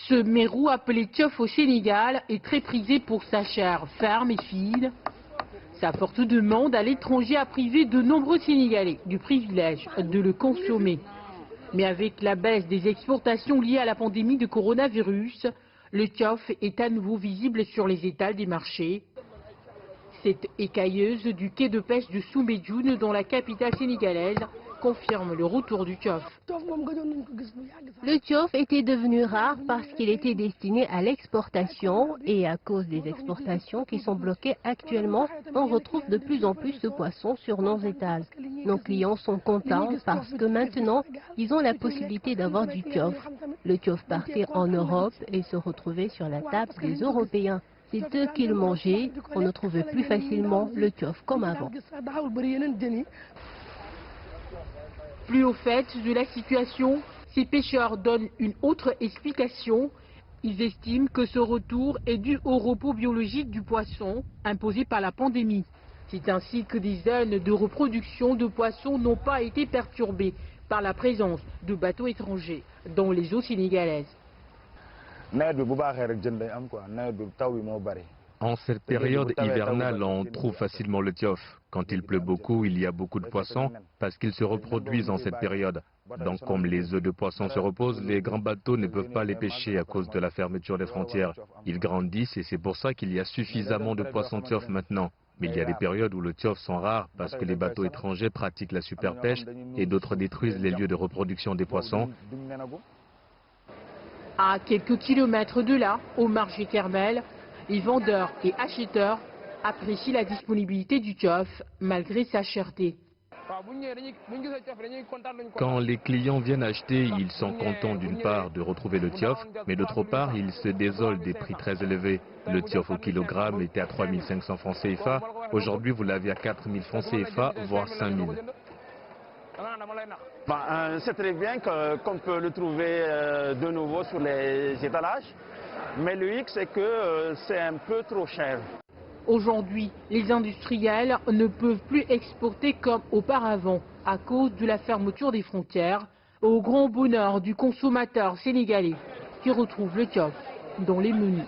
Ce mérou appelé tiof au Sénégal est très prisé pour sa chair ferme et fine. Sa forte demande à l'étranger a privé de nombreux Sénégalais du privilège de le consommer. Mais avec la baisse des exportations liées à la pandémie de coronavirus, le tiof est à nouveau visible sur les étals des marchés. Cette écailleuse du quai de pêche de Soumbédioune, dans la capitale sénégalaise, confirme le retour du tiof. Le tiof était devenu rare parce qu'il était destiné à l'exportation et à cause des exportations qui sont bloquées actuellement, on retrouve de plus en plus de poissons sur nos étals. Nos clients sont contents parce que maintenant, ils ont la possibilité d'avoir du tiof. Le tiof partait en Europe et se retrouvait sur la table des Européens. C'est eux qui le mangeaient, on ne trouvait plus facilement le tiof comme avant. Plus au fait de la situation, ces pêcheurs donnent une autre explication. Ils estiment que ce retour est dû au repos biologique du poisson imposé par la pandémie. C'est ainsi que des zones de reproduction de poissons n'ont pas été perturbées par la présence de bateaux étrangers dans les eaux sénégalaises. En cette période hivernale, on trouve facilement le tiof. Quand il pleut beaucoup, il y a beaucoup de poissons parce qu'ils se reproduisent en cette période. Donc comme les œufs de poisson se reposent, les grands bateaux ne peuvent pas les pêcher à cause de la fermeture des frontières. Ils grandissent et c'est pour ça qu'il y a suffisamment de poissons tiof maintenant. Mais il y a des périodes où le tiof sont rares parce que les bateaux étrangers pratiquent la superpêche et d'autres détruisent les lieux de reproduction des poissons. À quelques kilomètres de là, au marché Kermel, les vendeurs et acheteurs apprécient la disponibilité du tiof malgré sa cherté. Quand les clients viennent acheter, ils sont contents d'une part de retrouver le tiof, mais d'autre part, ils se désolent des prix très élevés. Le tiof au kilogramme était à 3500 francs CFA. Aujourd'hui, vous l'avez à 4000 francs CFA, voire 5000. C'est très bien qu'on peut le trouver de nouveau sur les étalages, mais le hic c'est que c'est un peu trop cher. Aujourd'hui, les industriels ne peuvent plus exporter comme auparavant à cause de la fermeture des frontières, au grand bonheur du consommateur sénégalais qui retrouve le tiof dans les menus.